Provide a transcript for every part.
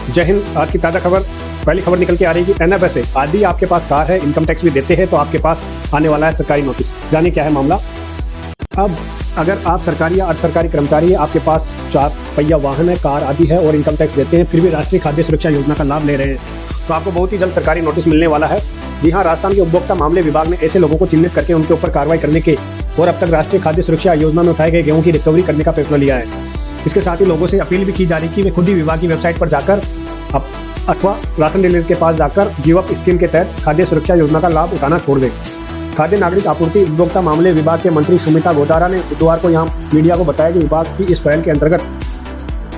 जय हिंद। आज की ताज़ा खबर, पहली खबर निकल के आ रही है कि एनएफएसए आदि आपके पास कार है, इनकम टैक्स भी देते हैं, तो आपके पास आने वाला है सरकारी नोटिस। जानिए क्या है मामला। अब अगर आप सरकारी या अर्ध सरकारी कर्मचारी है, आपके पास 4 पहिया वाहन है, कार आदि है और इनकम टैक्स देते हैं, फिर भी राष्ट्रीय खाद्य सुरक्षा योजना का लाभ ले रहे हैं, तो आपको बहुत ही जल्द सरकारी नोटिस मिलने वाला है। जी हाँ, राजस्थान के उपभोक्ता मामले विभाग ने ऐसे लोगों को चिन्हित करके उनके ऊपर कार्रवाई करने के और अब तक राष्ट्रीय खाद्य सुरक्षा योजना में उठाए गए गेहूं की रिकवरी करने का फैसला लिया है। इसके साथ ही लोगों से अपील भी की जा रही है कि वे खुद ही विभाग की वेबसाइट पर जाकर अथवा राशन डीलर के पास जाकर गिव अप स्कीम के तहत खाद्य सुरक्षा योजना का लाभ उठाना छोड़ दें। खाद्य नागरिक आपूर्ति उपभोक्ता मामले विभाग के मंत्री सुमिता गोदारा ने बुधवार को यहाँ मीडिया को बताया कि विभाग की इस पहल के अंतर्गत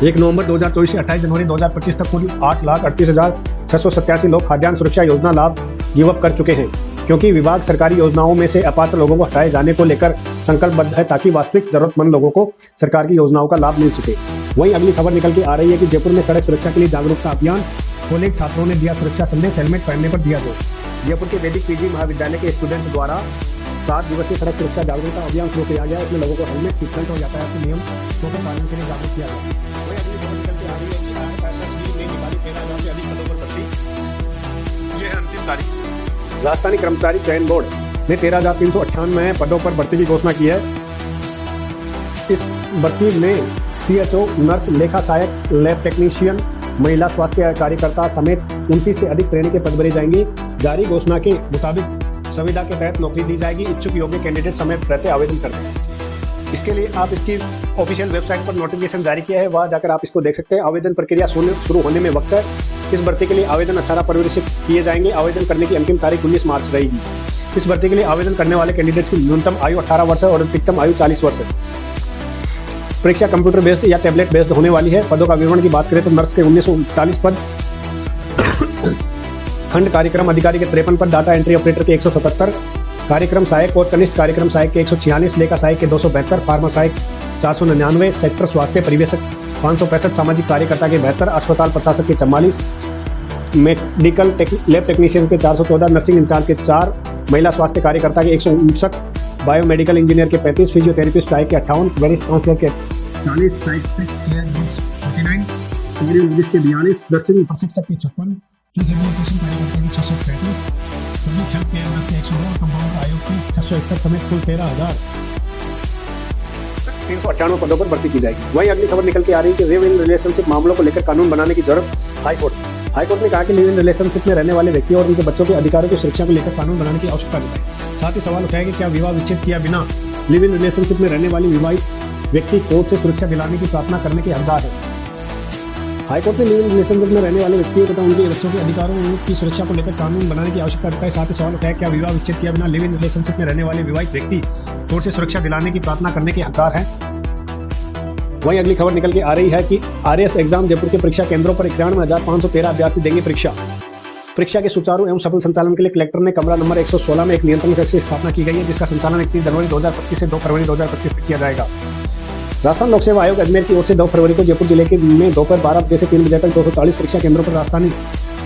1 नवंबर 2024 से 28 जनवरी 2025 तक कुल 8,38,687 लोग खाद्यान्न सुरक्षा योजना लाभ गिव अप कर चुके हैं, क्योंकि विभाग सरकारी योजनाओं में से अपात्र लोगों को हटाए जाने को लेकर संकल्पबद्ध है ताकि वास्तविक जरूरतमंद लोगों को सरकार की योजनाओं का लाभ मिल सके। वहीं अगली खबर निकल के आ रही है कि जयपुर में सड़क सुरक्षा के लिए जागरूकता अभियान, कॉलेज छात्रों ने दिया सुरक्षा संदेश, हेलमेट पहनने पर दिया जोर। जयपुर के वैदिक पीजी महाविद्यालय के स्टूडेंट द्वारा 7 दिवसीय सड़क सुरक्षा जागरूकता अभियान शुरू किया गया। इसमें लोगों को हेलमेट, सीट बेल्ट और यातायात के नियमों के पालन के लिए जागरूक किया गया। वही अगली खबर निकल के आ रही है कि IRSSB ने निकाली 13,000 से अधिक पदों पर भर्ती। यह अंतिम तारीख। राजस्थानी कर्मचारी चयन बोर्ड ने 13,398 पदों पर भर्ती की घोषणा की है। इस भर्ती में CHO, नर्स, लेखा सहायक, लैब टेक्नीशियन, महिला स्वास्थ्य कार्यकर्ता समेत 29 से अधिक श्रेणी के पद भरे जाएंगे। जारी घोषणा के मुताबिक संविदा के तहत नौकरी दी जाएगी। इच्छुक योग्य कैंडिडेट समय रहते आवेदन कर दें। इसके लिए आप इसकी ऑफिशियल वेबसाइट पर नोटिफिकेशन जारी किया है, वहां जाकर आप इसको देख सकते हैं। आवेदन प्रक्रिया शुरू होने में वक्त है। इस भर्ती के लिए आवेदन 18 फरवरी से किए जाएंगे। आवेदन करने की अंतिम तारीख 19 मार्च रहेगी। इस भर्ती के लिए आवेदन करने वाले कैंडिडेट्स की न्यूनतम आयु 18 वर्ष है और अधिकतम आयु 40 वर्ष है। परीक्षा कंप्यूटर बेस्ड या टैबलेट बेस्ड होने वाली है। पदों का विवरण की बात करें तो नर्स के 1939 पद, खंड कार्यक्रम अधिकारी के 53 पद, डाटा एंट्री ऑपरेटर के 177, कार्यक्रम सहायक और कनिष्ठ कार्यक्रम सहायक के 146, लेखा सहायक के 272, फार्मा सहायक 499, सेक्टर स्वास्थ्य परिवेशक 565, सामाजिक कार्यकर्ता के 72, अस्पताल प्रशासक के 44, मेडिकल लैब टेक्नीशियन के 414, नर्सिंग इंचार्ज के 4, महिला स्वास्थ्य कार्यकर्ता के 159, बायोमेडिकल इंजीनियर के 35, फिजियोथेरेपिस्ट सहायक के 58, वरिष्ठ काउंसलर के 40, साइकियाट्रिक केयर 49, कार्डियोलॉजिस्ट के 42, नर्सिंग प्रशिक्षक के 56, रिहेबिलिटेशन कार्यकर्ता के 635, पब्लिक हेल्थ केयर नर्स के 102 और कंपाउंडर आयोग के 661 समेत कुल 13,398 पदों पर भर्ती की जाएगी। वहीं अगली खबर निकल के आ रही है कि लिव इन रिलेशनशिप मामलों को लेकर कानून बनाने की जरूरत। हाईकोर्ट ने कहा कि लिव इन रिलेशनशिप में रहने वाले व्यक्ति और उनके बच्चों के अधिकारों की सुरक्षा को लेकर कानून बनाने की आवश्यकता जताई। साथ ही सवाल उठाया कि क्या विवाह विच्छेद किया बिना लिव इन रिलेशनशिप में रहने वाले विवाहित व्यक्ति कोर्ट से सुरक्षा दिलाने की प्रार्थना करने के हकदार है। हाईकोर्ट ने लिव इन रिलेशनशिप में रहने वाले व्यक्तियों तथा उनके बच्चों के अधिकारों की सुरक्षा को लेकर कानून बनाने की आवश्यकता जताई। साथ ही सवाल उठाया क्या विवाह विच्छेद किया बिना लिव इन रिलेशनशिप में रहने वाले विवाहित व्यक्ति कोर्ट से सुरक्षा दिलाने की प्रार्थना करने के हकदार है। वहीं अगली खबर निकल के आ रही है कि RAS एग्जाम जयपुर के परीक्षा केंद्रों पर 91,513 अभ्यर्थी देंगे परीक्षा के सुचारू एवं सफल संचालन के लिए कलेक्टर ने कमरा नंबर 116 में एक नियंत्रण कक्ष की स्थापना की गई है, जिसका संचालन 31 जनवरी 2025 से 2 फरवरी 2025 तक किया जाएगा। राजस्थान लोक सेवा आयोग अजमेर की ओर से 2 फरवरी को जयपुर जिले के में दोपहर 12 बजे से 3 बजे तक 240 परीक्षा केंद्रों पर राजस्थानी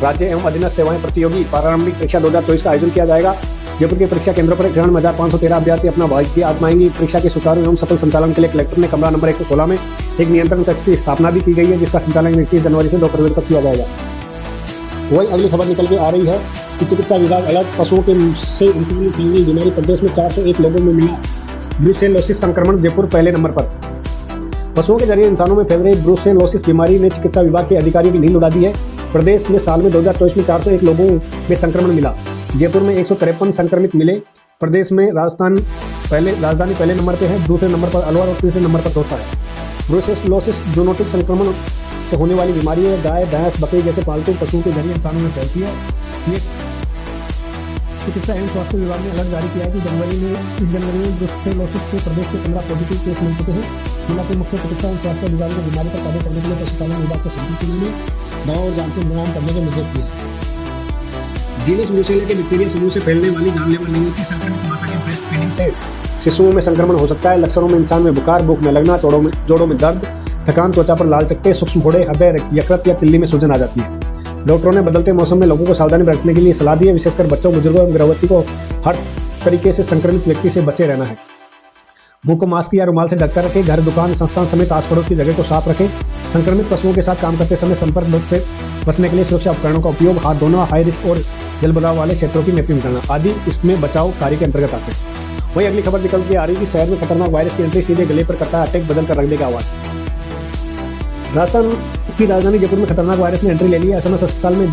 राज्य एवं अधीनस्थ सेवाएं प्रतियोगी प्रारंभिक परीक्षा 2024 का आयोजन किया जाएगा। जयपुर के परीक्षा केंद्रों पर 91,513 अभ्यर्थी अपना भाग्य आजमाएंगे। परीक्षा के सुचारू एवं सफल संचालन के लिए कलेक्टर ने कमरा नंबर 116 में एक नियंत्रण कक्ष की स्थापना भी की गई है, जिसका संचालन 31 जनवरी से 2 फरवरी तक किया जाएगा। वहीं अगली खबर निकल के आ रही है कि चिकित्सा विभाग अलर्ट, पशुओं के से इंसान फैलने बीमारी प्रदेश में 401 लोगों में मिला ब्रूसेलोसिस संक्रमण, जयपुर पहले नंबर पर। पशुओं के जरिए इंसानों में फैल रही ब्रूसेलोसिस बीमारी ने चिकित्सा विभाग के अधिकारियों की नींद उड़ा दी है। प्रदेश में साल में 2024 में 401 लोगों में संक्रमण मिला। जयपुर में 153 संक्रमित मिले। प्रदेश में राजधानी पहले नंबर पे है, दूसरे नंबर पर अलवर और तीसरे नंबर पर दौसा है। ब्रूसेलोसिस जूनोटिक संक्रमण से होने वाली बीमारी है। गाय, भैंस, बकरी जैसे पालतू पशुओं के जरिए इंसानों में फैलती है। ये चिकित्सा एवं स्वास्थ्य विभाग ने अलर्ट जारी किया है कि इस जनवरी में ब्रूसेलोसिस के प्रदेश के 15 पॉजिटिव केस मिल चुके हैं। जिला के मुख्य चिकित्सा एवं स्वास्थ्य अधिकारी ने बीमारी पर काबू करने के लिए पशुपालन विभाग से संपर्क किए, दवा और जांच के इंतजाम करने के निर्देश दिए। जीनस ब्रूसेला के बैक्टीरिया समूह से फैलने वाली जानलेवा नहीं होती। संक्रमित माता के ब्रेस्ट फीडिंग से शिशुओं में संक्रमण हो सकता है। लक्षणों में इंसान में बुखार, भूख न लगना, जोड़ों में दर्द, थकान, त्वचा पर लाल चकत्ते, सूक्ष्म फोड़े, हृदय, यकृत या तिल्ली में सूजन आ जाती है। डॉक्टरों ने बदलते मौसम में लोगों को सावधानी बरतने के लिए सलाह दी है। विशेषकर बच्चों, बुजुर्गों एवं गर्भवती को हर तरीके से संक्रमित व्यक्ति से बचे रहना है। मुंह को मास्क या रुमाल से ढककर रखें। घर, दुकान, संस्थान समेत आस पड़ोस की जगह को साफ रखें। संक्रमित पशुओं के साथ काम करते समय संपर्क से बचने के लिए सुरक्षा उपकरणों का उपयोग, हाथ धोना, हाई रिस्क और जलभराव वाले क्षेत्रों की मैपिंग करना आदि इसमें बचाव कार्य के अंतर्गत आते हैं। वहीं अगली खबर निकल के आ रही है कि शहर में खतरनाक वायरस की एंट्री, सीधे गले पर करता है अटैक, बदल कर रखने का आवाज। राजस्थान की राजधानी जयपुर में खतरनाक वायरस ने एंट्री ले ली है। एसएमएस अस्पताल में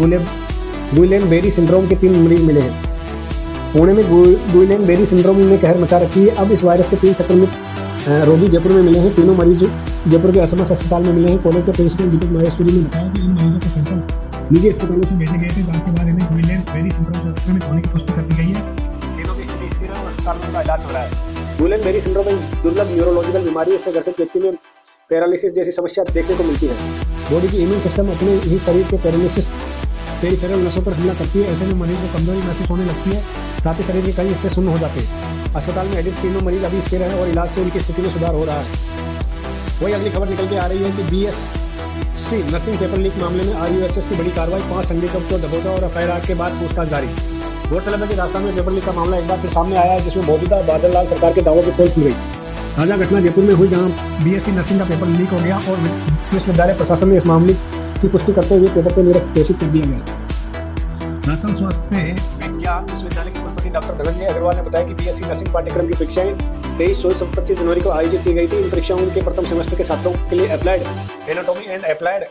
गुइलेन बेरी सिंड्रोम के 3 मरीज मिले हैं। पुणे में गुइलेन बेरी सिंड्रोम ने कहर मचा रखी है। अब इस वायरस के 3 संक्रमित रोगी जयपुर में मिले हैं। तीनों मरीज जयपुर के एसएमएस अस्पताल में मिले हैं। कॉलेज के प्रिंसिपल दीपक माहेश्वरी ने बताया कि इन मरीजों के सैंपल निजी अस्पतालों से भेजे गए थे। जांच के बाद इन्हें गुइलेन बेरी सिंड्रोम से संक्रमित होने की पुष्टि कर दी गई है। तीनों की स्थिति स्थिर है और अस्पताल में उनका इलाज हो रहा है। गुइलेन बेरी सिंड्रोम एक दुर्लभ न्यूरोलॉजिकल बीमारी है। इससे ग्रसित व्यक्ति में पैरालिसिस जैसी समस्या देखने को मिलती है। बॉडी की इम्यून सिस्टम अपने ही शरीर के पेरिफेरल नसों पर हमला करती है। ऐसे में मरीज को कमजोरी महसूस होने लगती है, साथ ही शरीर के कई हिस्से सुन्न हो जाते हैं। अस्पताल में एडमिट तीनों मरीज अभी स्थिर हैं और इलाज से उनकी स्थिति में सुधार हो रहा है। वही अगली खबर निकल के आ रही है कि बीएससी नर्सिंग पेपर लीक मामले में आरयूएचएस की बड़ी कार्रवाई, 5 संदिग्धों को दबोचा और एफआईआर के बाद पूछताछ जारी। गौरतलब है कि राजस्थान में पेपर लीक का मामला एक बार फिर सामने आया है, जिसमें मौजूदा बादल लाल सरकार के दावों की पोल खुल गई। ताजा घटना जयपुर में हुई, जहां बीएससी नर्सिंग का पेपर लीक हो गया और विश्वविद्यालय प्रशासन ने इस मामले की पुष्टि करते हुए पेपर को निरस्त घोषित कर दिया गया। राजस्थान स्वास्थ्य विज्ञान विश्वविद्यालय के कुलपति डॉक्टर धनंजय अग्रवाल ने बताया कि बीएससी नर्सिंग पाठ्यक्रम की परीक्षाएं 23, 24 और 25 जनवरी को आयोजित की गई थी। इन परीक्षाओं के प्रथम सेमेस्टर के छात्रों के लिए applied anatomy and applied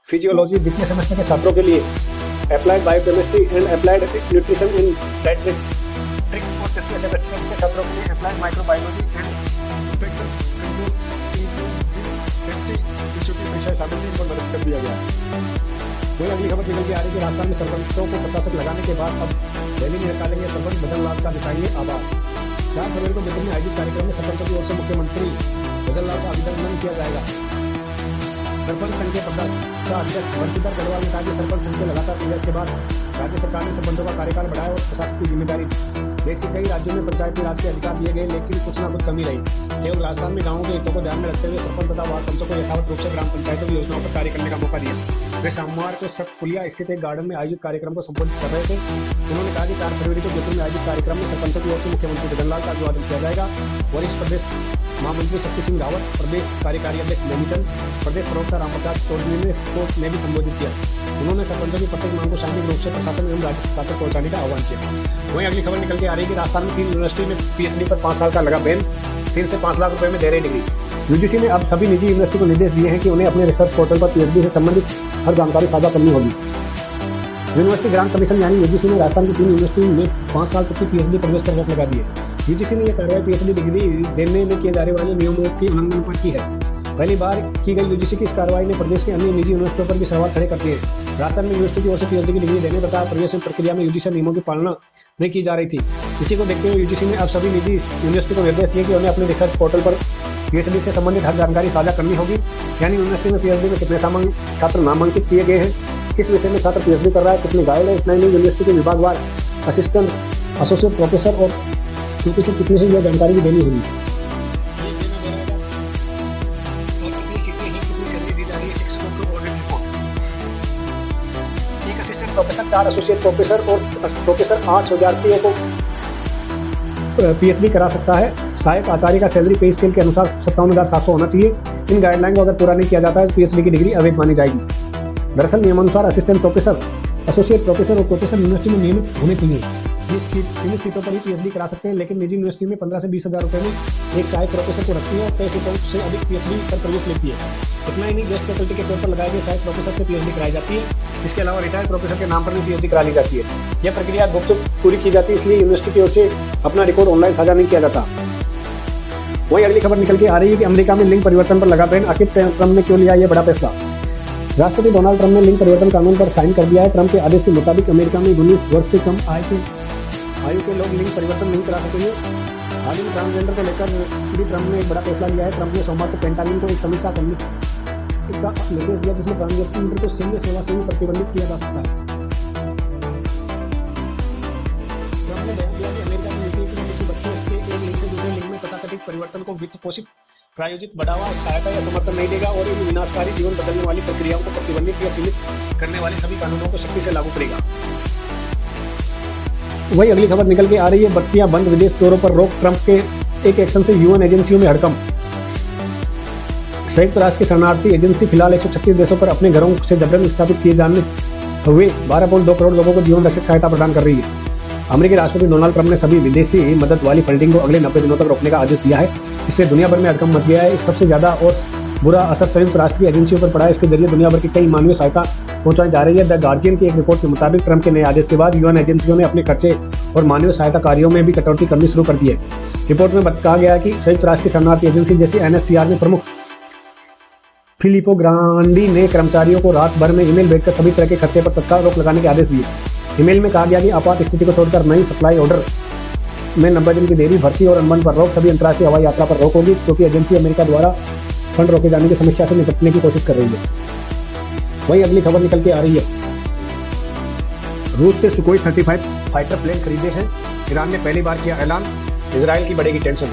physiology, द्वितीय सेमेस्टर के छात्रों के लिए applied biochemistry and applied nutrition in डायट्रिक्स और तृतीय सेमेस्टर के छात्रों के लिए applied microbiology and infection control safety issue की परीक्षाएं शामिल थी। इनको निरस्त कर दिया गया। वही अगली खबर निकल के आ रही है कि राजस्थान में सरपंचों को प्रशासक लगाने के बाद अब रैली में निकालेंगे सरपंच, भजन लाल का दिखाएंगे आभार। 4 फरवरी को जयपुर में आयोजित कार्यक्रम में सरपंचों की ओर से मुख्यमंत्री भजन लाल का अभिनंदन किया जाएगा। सरपंच संघ के अध्यक्ष बंशीधर गढ़वाल ने कहा कि सरपंच संघ के लगातार प्रयास के बाद राज्य सरकार ने सरपंचों का कार्यकाल बढ़ाया और प्रशासक की जिम्मेदारी दी। देश के कई राज्यों में पंचायती राज के अधिकार दिए गए, लेकिन कुछ ना कुछ कमी रही। केवल राजस्थान में गांवों के हितों को ध्यान में रखते हुए सरपंच तथा वार्ड पंचों को यथावत रूप से ग्राम पंचायतों की योजनाओं पर कार्य करने का मौका दिया। वे सोमवार को सतपुलिया स्थित एक गार्डन में आयोजित कार्यक्रम को संबोधित कर रहे थे। उन्होंने कहा कि 4 फरवरी को जयपुर में आयोजित कार्यक्रम में सरपंचों की ओर से मुख्यमंत्री भजन लाल का अभिवादन किया जाएगा। वरिष्ठ प्रदेश महामंत्री शक्ति सिंह रावत, प्रदेश कार्यकारी अध्यक्ष नेमीचंद, प्रदेश प्रवक्ता रामप्रकाश चौधरी ने भी संबोधित किया। उन्होंने सरपंचों की प्रत्येक मांग को शांतिपूर्ण रूप से प्रशासन एवं राज्य सरकार तक पहुंचाने का आह्वान किया। वहीं अगली खबर निकल के आ रही है कि राजस्थान में 3 यूनिवर्सिटी में पीएचडी पर 5 साल का लगा बैन, 3 से 5 लाख रुपए में दे रही डिग्री। यूजीसी ने अब सभी निजी यूनिवर्सिटी को निर्देश दिए हैं कि उन्हें अपने रिसर्च पोर्टल पर पीएचडी से संबंधित हर जानकारी साझा करनी होगी। यूनिवर्सिटी ग्रांट कमीशन यानी यूजीसी ने राजस्थान की 3 यूनिवर्सिटी में 5 साल तक की पीएचडी प्रवेश पर रोक लगा दी है। यूजीसी ने यह कार्रवाई पीएचडी डिग्री देने में किए जाने वाले नियमों के उल्लंघन पर की है। पहली बार की गई यूजीसी की इस कार्रवाई ने प्रदेश के अन्य निजी यूनिवर्सिटियों पर भी सवाल खड़े कर दिए। राजस्थान में यूनिवर्सिटी की ओर से पीएचडी की डिग्री देने तथा प्रवेश प्रक्रिया में यूजीसी नियमों की पालना नहीं की जा रही थी। इसी को देखते हुए यूजीसी ने अब सभी निजी यूनिवर्सिटी को निर्देश दिए कि उन्हें अपने रिसर्च पोर्टल पर पीएचडी से संबंधित हर जानकारी साझा करनी होगी। यानी यूनिवर्सिटी में पीएचडी में कितने छात्र नामांकित किए गए हैं, किस विषय में छात्र पीएचडी कर रहा है, कितने गाइड है, इतना ही नहीं यूनिवर्सिटी के विभागवार असिस्टेंट, एसोसिएट प्रोफेसर और प्रोफेसर कितने से यह जानकारी भी देनी होगी। एक असिस्टेंट प्रोफेसर, 4 एसोसिएट प्रोफेसर और प्रोफेसर 8 विद्यार्थियों को पीएचडी करा सकता है। सहायक आचार्य का सैलरी पे स्केल के अनुसार 57,700 होना चाहिए। इन गाइडलाइन को अगर पूरा नहीं किया जाता है तो पीएचडी की डिग्री अवैध मानी जाएगी। दरअसल नियमानुसार असिस्टेंट प्रोफेसर, एसोसिएट प्रोफेसर और प्रोफेसर यूनिवर्सिटी में नियमित होने चाहिए। ये सीमित सीटों पर ही पीएचडी करा सकते हैं, लेकिन निजी यूनिवर्सिटी में 15 से 20 हज़ार रुपये में एक सहायक प्रोफेसर को रखती है और 23 सीटों से अधिक पीएचडी पर प्रवेश लेती है। इतना ही नहीं, गेस्ट फैकल्टी के तौर पर लगाए गए सहायक प्रोफेसर से पीएचडी कराई जाती है। इसके अलावा रिटायर्ड प्रोफेसर के नाम पर भी पीएचडी करा ली जाती है। यह प्रक्रिया गुप्त पूरी की जाती है, इसलिए यूनिवर्सिटी की ओर से अपना रिकॉर्ड ऑनलाइन साझा नहीं किया जाता। वही अगली खबर निकल के आ रही है कि अमेरिका में लिंग परिवर्तन पर लगा बैन। आखिर ट्रंप ने क्यों लिया यह बड़ा फैसला? राष्ट्रपति डोनाल्ड ट्रंप ने लिंग परिवर्तन कानून पर साइन कर दिया है। ट्रंप के आदेश के मुताबिक अमेरिका में 19 वर्ष से कम आयु के लोग लिंग परिवर्तन नहीं करा सकेंगे। हाल ही में ट्रांसजेंडर को लेकर भी ट्रंप ने एक बड़ा फैसला लिया है। ट्रंप ने सोमवार को पेंटागन को एक समीक्षा करने का निर्देश दिया, जिसमें ट्रांसजेंडर को सैन्य सेवा से भी प्रतिबंधित किया जा सकता है। ट्रंप ने बयान दिया कि अमेरिका की नीति के किसी बच्चे के एक लिंग से दूसरे लिंग में तथाकथित परिवर्तन को वित्त पोषित, प्रायोजित, बढ़ावा, सहायता या समर्थन नहीं देगा और इन विनाशकारी जीवन बदलने वाली प्रक्रियाओं को प्रतिबंधित या सीमित करने वाले सभी कानूनों को सख्ती से लागू करेगा। वही अगली खबर निकल के आ रही है, बत्तियां बंद, विदेश दौरों पर रोक। ट्रंप के एक एक्शन से यूएन एजेंसियों में हड़कंप। संयुक्त राष्ट्र की शरणार्थी एजेंसी फिलहाल 136 देशों पर अपने घरों से जबरन विस्थापित किए जाने हुए 12.2 करोड़ लोगों को जीवन रक्षक सहायता प्रदान कर रही है। अमेरिकी राष्ट्रपति डोनाल्ड ट्रंप ने सभी विदेशी मदद वाली फंडिंग को अगले 90 दिनों तक रोकने का आदेश दिया है। इससे दुनिया भर में हड़कंप मच गया है। इस सबसे ज्यादा और बुरा असर संयुक्त राष्ट्र की एजेंसियों पर पड़ा है। इसके जरिए दुनिया भर की कई मानवीय सहायता पहुंचाई जा रही है। द गार्जियन की एक रिपोर्ट के मुताबिक ट्रंप के नए आदेश के बाद यूएन एजेंसियों ने अपने खर्चे और मानवीय सहायता कार्यों में भी कटौती करनी शुरू कर दी है। रिपोर्ट में कहा गया है कि संयुक्त राष्ट्र की शरणार्थी एजेंसी जैसी एनएचसीआर में प्रमुख फिलिपो ग्रांडी ने कर्मचारियों को रात भर में ईमेल भेजकर सभी तरह के खर्चे पर तत्काल रोक लगाने के आदेश दिए। ईमेल में कहा गया कि आपात स्थिति को छोड़कर नई सप्लाई ऑर्डर में 90 दिन की देरी, भर्ती और अनुबंध पर रोक, सभी अंतर्राष्ट्रीय हवाई यात्रा पर रोक होगी, क्योंकि एजेंसी अमेरिका द्वारा फंड रोके जाने की समस्या से निपटने की कोशिश कर रही है। वहीं अगली खबर निकल के आ रही है, रूस से सुकोई 35 फाइटर प्लेन खरीदे हैं। ईरान ने पहली बार किया ऐलान, इजराइल की बढ़ेगी टेंशन।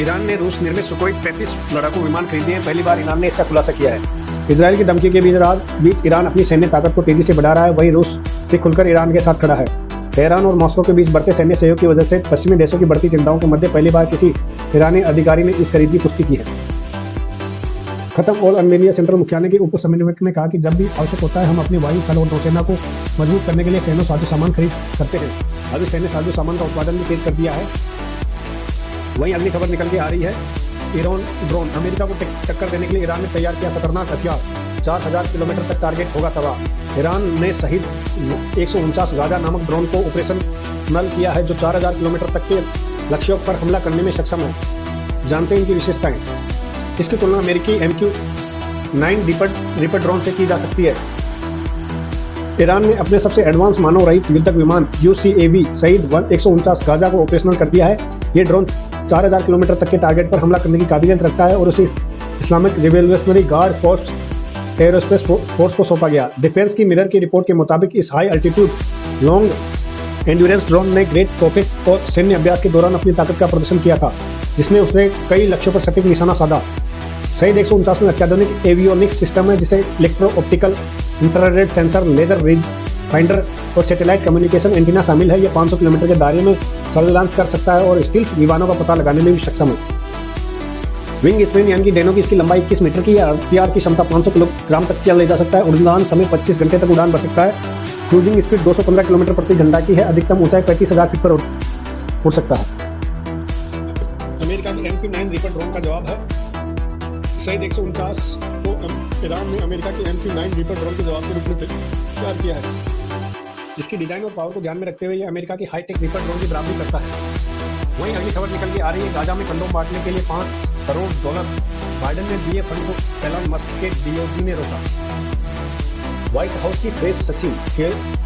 ईरान ने रूस निर्मित सुकोई 35 लड़ाकू विमान खरीदे हैं। पहली बार ईरान ने इसका खुलासा किया है। इजराइल की धमकी के बीच ईरान अपनी सैन्य ताकत को तेजी से बढ़ा रहा है। वहीं रूस भी खुलकर ईरान के साथ खड़ा है। तेहरान और मॉस्को के बीच बढ़ते सैन्य सहयोग की वजह से पश्चिमी देशों की बढ़ती चिंताओं के मध्य पहली बार किसी ईरानी अधिकारी ने इस खरीद की पुष्टि की है। खत्म ऑल अर्मेनिया सेंट्रल मुख्यालय के उप समन्वयक ने कहा कि जब भी आवश्यक होता है हम अपनी वायु, थल और नौसेना को मजबूत करने के लिए सैन्य साजो सामान खरीद करते हैं। अभी सैन्य साजो सामान का उत्पादन भी तेज कर दिया है। वहीं अगली खबर निकल के आ रही है, ईरान ड्रोन, अमेरिका को टक्कर देने के लिए ईरान ने तैयार किया खतरनाक हथियार, 4000 किलोमीटर तक टारगेट होगा तबाह। ईरान ने शहीद 149 गाजा नामक ड्रोन को ऑपरेशनल किया है, जो 4000 किलोमीटर तक के लक्ष्यों पर हमला करने में सक्षम है। जानते हैं इनकी विशेषताएं। इसकी तुलना अमेरिकी MQ-9 रीपर ड्रोन से की जा सकती है। ईरान ने अपने सबसे एडवांस मानव रहित युद्धक विमान UCAV शहीद 149 गाजा को ऑपरेशनल कर दिया है। ये ड्रोन 4000 किलोमीटर तक के टारगेट पर हमला करने की काबिलियत रखता है और उसे Islamic revolutionary guard corpse aerospace force को सौंपा गया। डिफेंस की मिरर की रिपोर्ट के मुताबिक इस high altitude long endurance drone ने ग्रेट कॉकपिट और सैन्य अभ्यास के दौरान अपनी ताकत का प्रदर्शन किया था, जिसमें उसने कई लक्ष्यों पर सटीक निशाना साधा। शहीद 149 में अत्याधुनिक एवियोनिक्स सिस्टम है, जिसे electro optical, infrared sensor, laser range finder और सैटेलाइट कम्युनिकेशन एंटीना शामिल है। यह 500 किलोमीटर के दायरे में सर्विलांस कर सकता है और स्टील्थ विमानों का पता लगाने में भी सक्षम है। विंग स्पैन यानी कि डेनो की इसकी लंबाई 21 मीटर की है। RPR की क्षमता 500 किलोग्राम तक किया ले जा सकता है। उड़ान समय 25 घंटे तक उड़ान भर सकता है। क्रूजिंग स्पीड 215 किलोमीटर प्रति घंटा की है। अधिकतम ऊंचाई 35,000 फीट पर उड़ सकता है। अमेरिका की MQ-9 रीपर ड्रोन का जवाब है। शहीद 149 को ईरान ने अमेरिका की MQ-9 रीपर ड्रोन के जवाब के रूप में तैयार किया है। इसकी डिजाइन और पावर को ध्यान में रखते हुए यह अमेरिका की हाईटेक रीपर ड्रोन की बराबरी करता है। वहीं अगली खबर निकल के आ रही है, गाजा में कंडोम बांटने के लिए $5 करोड़ बाइडेन ने दिए फंड को एलन मस्क के DOJ ने रोका। व्हाइट हाउस की प्रेस सचिव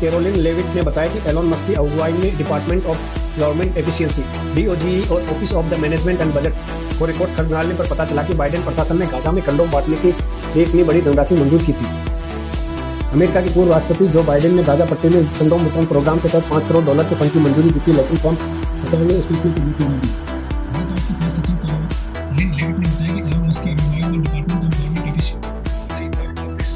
कैरोलिन लेविट ने बताया कि एलन मस्क की अगुवाई में department of government efficiency DOGE और office of the management and budget को रिपोर्ट खंगालने पर पता चला कि बाइडेन प्रशासन ने गाजा में कंडोम बांटने की एक इतनी बड़ी धनराशि मंजूर की थी। अमेरिका के पूर्व राष्ट्रपति जो बाइडेन ने गाजा पट्टी में कंडोम वितरण प्रोग्राम के तहत $5 करोड़ के फंड की मंजूरी दी थी, लेकिन फॉर्म 57 स्पेशल की दी। व्हाइट हाउस की प्रेस सचिव कैरोलिन लेविट ने बताया कि एलन मस्क की अगुवाई में डिपार्टमेंट ऑफ गवर्नमेंट एफिशिएंसी और ऑफिस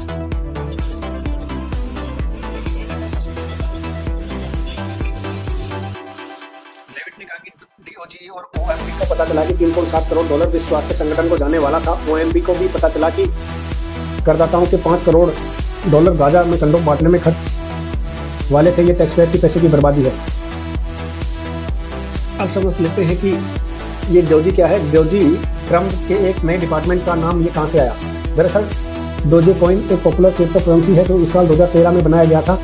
लेविट ने कहा कि DOGE और OMB को पता चला कि $3.7 करोड़ विश्व स्वास्थ्य संगठन को जाने वाला था। OMB को भी पता चला कि करदाताओं के $5 करोड़ गाजा में कंडोम बांटने में खर्च वाले थे। ये टैक्सपेयर की पैसे की बर्बादी है। अब समझ लेते हैं कि ये DOGE क्या है। DOGE ट्रम्प के एक नए डिपार्टमेंट का नाम ये कहाँ से आया। दरअसल डोजेकॉइन एक पॉपुलर क्रिप्टो करेंसी है जो इस साल 2013 में बनाया गया था।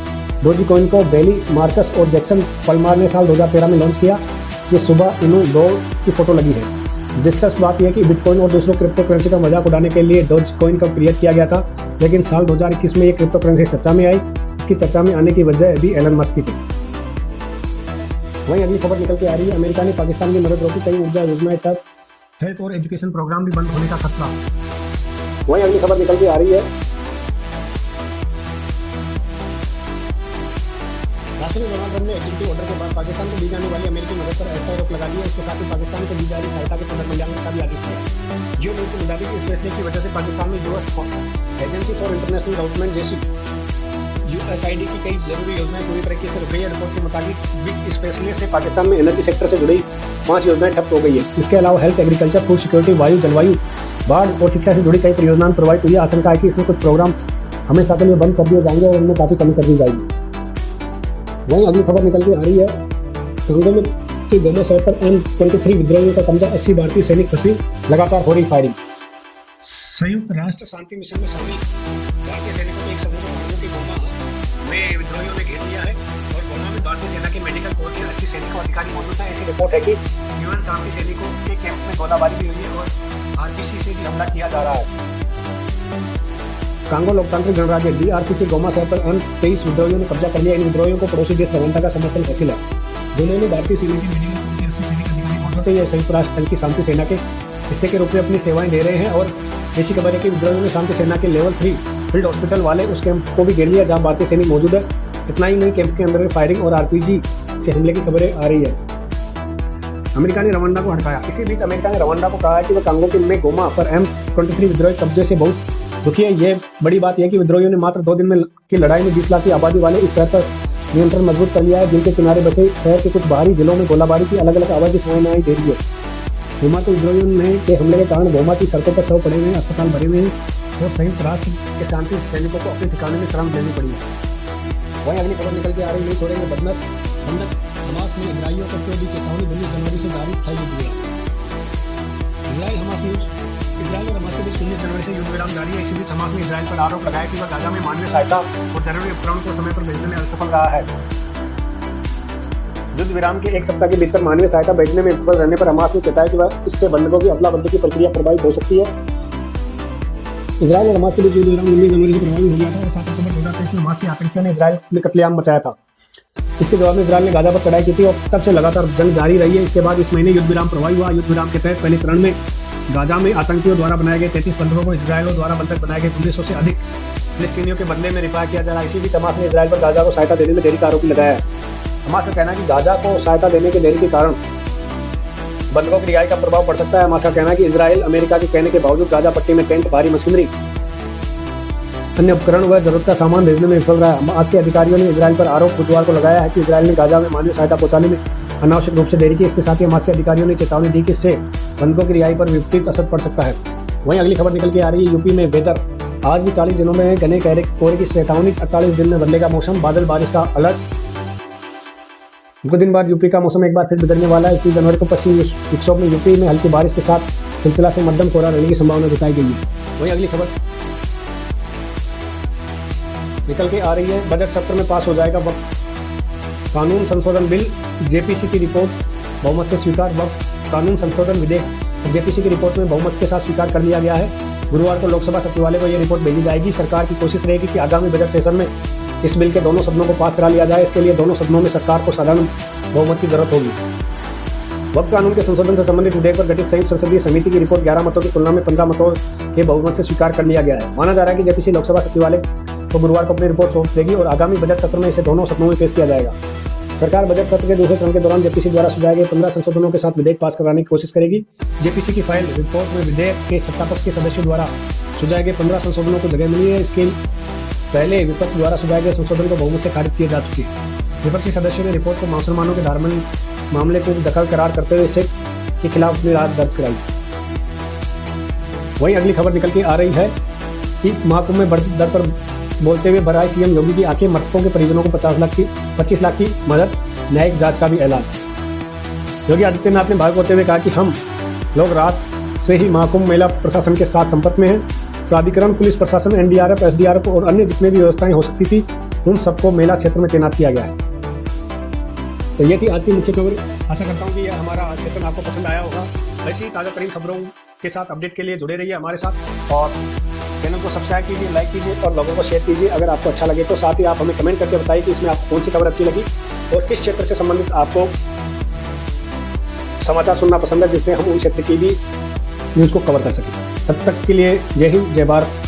डोजेकॉइन को बेली मार्कस और जैक्सन पलमार ने साल 2013 में लॉन्च किया। ये सुबह इनू दो की फोटो लगी है। दिलचस्प बात यह कि बिटकॉइन और दूसरों क्रिप्टो करेंसी का मजाक उड़ाने के लिए डोजेकॉइन का क्रिएट किया गया था, लेकिन साल 2021 में ये क्रिप्टो करेंसी चर्चा में आई। इसकी चर्चा में आने की वजह भी एलन मस्क की थी। वहीं अगली खबर निकल के आ रही है, अमेरिका ने पाकिस्तान की मदद रोकी, कई ऊर्जा योजनाएं तब, हेल्थ और एजुकेशन प्रोग्राम भी बंद होने का खतरा। वहीं अगली खबर निकल के आ रही है, राष्ट्रपति डोनाल्ड ट्रंप ने एग्जीक्यूटिव ऑर्डर के बाद पाकिस्तान को दी जाने वाली अमेरिकी मदद पर अस्थायी रोक लगा दी है। इसके साथ ही पाकिस्तान को दी जा रही सहायता के पुनर्मूल्यांकन का भी आदेश दिया। जियो न्यूज के मुताबिक इस फैसले की वजह से पाकिस्तान में US agency for international development जैसी USAID की कई जरूरी योजनाएं पूरी तरीके से रुक गई है। रिपोर्ट के मुताबिक इस फैसले से पाकिस्तान में एनर्जी सेक्टर से जुड़ी 5 योजनाएं ठप हो गई है। इसके अलावा हेल्थ, एग्रीकल्चर, फूड सिक्योरिटी, वायु, जलवायु, बाढ़ और शिक्षा से जुड़ी कई परियोजनाएं प्रभावित हुई है। आशंका है कि इसमें कुछ प्रोग्राम हमेशा के लिए बंद कर दिए जाएंगे और उनमें काफ़ी कमी कर दी जाएगी। वहीं अगली खबर निकल के आ रही है, कांगो में के गोमा शहर पर M23 विद्रोहियों का कब्जा, 80 भारतीय सैनिक फंसी, लगातार हो रही फायरिंग। संयुक्त राष्ट्र शांति मिशन में शामिल भारतीय सैनिकों के एक समूह को कांगो के गोमा में विद्रोहियों ने घेर लिया है और गोमा में भारतीय सेना के मेडिकल कोर के 80 सैनिकों अधिकारी मौजूद हैं। ऐसी रिपोर्ट है कि यूएन शांति सैनिकों के कैंप में गोलाबारी भी हुई है और आरपीसी से भी हमला किया जा रहा है। कांगो लोकतांत्रिक गणराज्य DRC के गोमा शहर पर M23 विद्रोहियों ने कब्जा कर लिया। इन विद्रोहियों को पड़ोसी देश श्रीलंका का समर्थन हासिल है। दोनों ने भारतीय सेना के मेडिकल कोर के 80 सैनिक अधिकारी मौजूद हैं। यह संयुक्त राष्ट्र संघ की शांति सेना के हिस्से के रूप में अपनी सेवाएं दे रहे हैं और ऐसी खबर है कि विद्रोहियों ने शांति सेना के लेवल 3 फील्ड हॉस्पिटल वाले उस कैंप को भी घेर लिया जहां भारतीय सैनिक मौजूद है। इतना ही नहीं, कैंप के अंदर फायरिंग और RPG से हमले की खबरें आ रही है। अमेरिका ने रवांडा को हटकाया। इसी बीच अमेरिका ने रवांडा को कहा है कि वह कांगो के में गोमा पर M23 विद्रोही कब्जे से बहुत दुखी है। ये बड़ी बात यह कि विद्रोहियों ने मात्र 2 दिन में की लड़ाई में 20 लाख की आबादी वाले इस शहर पर नियंत्रण मजबूत कर लिया है, जिनके किनारे बसे शहर के कुछ बाहरी जिलों में गोलाबारी की अलग अलग आवाज़ें सुनाई दे रही है। गोमा के विद्रोहियों के हमले के कारण गोमा की सड़कों पर शव पड़े हुए हैं, अस्पताल भरे हुए हैं और संयुक्त राष्ट्र के शांति सैनिकों को अपने ठिकाने में शरण लेनी पड़ी है। वहीं अगली खबर निकल के आ रही, नहीं छोड़ेंगे बंधक। हमास ने इजराइलियों को दी चेतावनी, 19 जनवरी से जारी था युद्ध विराम। इजराइल और हमास के बीच 19 जनवरी से युद्ध विराम जारी है। इसी बीच हमास ने इजराइल पर आरोप लगाया कि वह गाजा में मानवीय सहायता और जरूरी उपकरणों को समय पर भेजने में असफल रहा है। युद्ध विराम के 1 सप्ताह के भीतर मानवीय सहायता भेजने में विफल रहने पर हमास ने चेताया कि वह इससे बंधकों की अदला बदली की प्रक्रिया प्रभावित हो सकती है। इजराइल और हमास के बीच युद्ध विराम 19 जनवरी से प्रभावित हो गया था और 7 अक्टूबर 2023 में हमास के आतंकियों ने इजराइल में कत्लेआम मचाया था। इसके जवाब में इजराइल ने गाजा पर चढ़ाई की थी और तब से लगातार जंग जारी रही है। इसके बाद इस महीने युद्ध विराम प्रभावी हुआ। युद्ध विराम के तहत पहले चरण में गाजा में आतंकियों द्वारा बनाए गए 33 बंधकों को इजराइलियों द्वारा बंधक बनाए गए 1900 से अधिक फिलिस्तीनियों के बदले में रिहा किया जा रहा है। इसी बीच हमास ने इजराइल पर गाजा को सहायता देने में देरी का आरोप लगाया है। हमास का कहना है कि गाजा को सहायता देने के देरी के कारण बंधकों की रिहाई का प्रभाव पड़ सकता है। हमास का कहना है कि इजराइल अमेरिका के कहने के बावजूद गाजा पट्टी में टेंट, भारी मशीनरी, अन्य उपकरण व जरूरत का सामान भेजने में विफल रहा है। हमास के अधिकारियों ने इजराइल पर आरोप बुधवार को लगाया है कि इजराइल ने गाजा में मानवीय सहायता पहुंचाने में अनावश्यक रूप से देरी की। इसके साथ ही हमास के अधिकारियों ने चेतावनी दी कि इससे बंधकों की रिहाई पर विपरीत असर पड़ सकता है। वहीं अगली खबर निकल के आ रही है, यूपी में वेदर। आज भी 40 जिलों में घने कोहरे की चेतावनी, 48 दिन में बदलेगा मौसम, बादल बारिश का अलर्ट। कुछ दिन बाद यूपी का मौसम एक बार फिर बिगड़ने वाला है। 21 जनवरी को पश्चिमी विक्षोभ में यूपी में हल्की बारिश के साथ सिलसिला से मध्यम कोहरा रहने की संभावना जताई गई है। वहीं अगली खबर निकल के आ रही है, बजट सत्र में पास हो जाएगा वक्त। कानून संशोधन बिल, जेपीसी की रिपोर्ट बहुमत से स्वीकार। वक्त कानून संशोधन विधेयक जेपीसी की रिपोर्ट में बहुमत के साथ स्वीकार कर लिया गया है। गुरुवार को लोकसभा सचिवालय को यह रिपोर्ट भेजी जाएगी। सरकार की कोशिश रहेगी कि आगामी बजट सेशन में इस बिल के दोनों सदनों को पास करा लिया जाए। इसके लिए दोनों सदनों में सरकार को साधारण बहुमत की जरूरत होगी। वक्त कानून के संशोधन से संबंधित विधेयक पर गठित संयुक्त संसदीय समिति की रिपोर्ट 11 मतों की तुलना में 15 मतों के बहुमत से स्वीकार कर लिया गया है। माना जा रहा है कि जेपीसी लोकसभा सचिवालय को गुरुवार को अपनी रिपोर्ट सौंप देगी और आगामी बजट सत्र में इसे दोनों सदनों में पेश किया जाएगा। सरकार बजट सत्र के दूसरे चरण के दौरान जेपीसी द्वारा सुझाए गए 15 संशोधनों के साथ विधेयक पास कराने की कोशिश करेगी। जेपीसी की फाइल रिपोर्ट में विधेयक के सत्तापक्ष के सदस्यों द्वारा सुझाए गए 15 संशोधनों को जगह मिली है। इसके पहले विपक्ष द्वारा सुझाए गए संशोधन को बहुमत से खारिज किए जा चुके हैं। विपक्षी सदस्यों ने रिपोर्ट को मुसलमानों के धार्मिक मामले को दखल करार करते हुए सिख के खिलाफ अपनी राय दर्ज कराई। वहीं अगली खबर निकल के आ रही है कि महाकुंभ में बढ़ती दर पर बोलते हुए बराई सीएम योगी की आंखें, मृतकों के परिजनों को 25 लाख की मदद, न्यायिक जांच का भी ऐलान। योगी आदित्यनाथ ने भावुक होते हुए कहा कि हम लोग रात से ही महाकुंभ मेला प्रशासन के साथ संपर्क में हैं। प्राधिकरण, पुलिस प्रशासन, एनडीआरएफ, एसडीआरएफ और अन्य जितने भी व्यवस्थाएं हो सकती थी उन सबको मेला क्षेत्र में तैनात किया गया है। तो ये थी आज की मुख्य खबर। आशा करता हूँ कि यह हमारा सेशन आपको पसंद आया होगा। ऐसी ही ताज़ा तरीन खबरों के साथ अपडेट के लिए जुड़े रहिए हमारे साथ और चैनल को सब्सक्राइब कीजिए, लाइक कीजिए और लोगों को शेयर कीजिए अगर आपको अच्छा लगे तो। साथ ही आप हमें कमेंट करके बताइए कि इसमें आपको कौन सी खबर अच्छी लगी और किस क्षेत्र से संबंधित आपको समाचार सुनना पसंद है, जिससे हम उन क्षेत्र की भी न्यूज़ को कवर कर सकें। तब तक के लिए जय हिंद, जय भारत।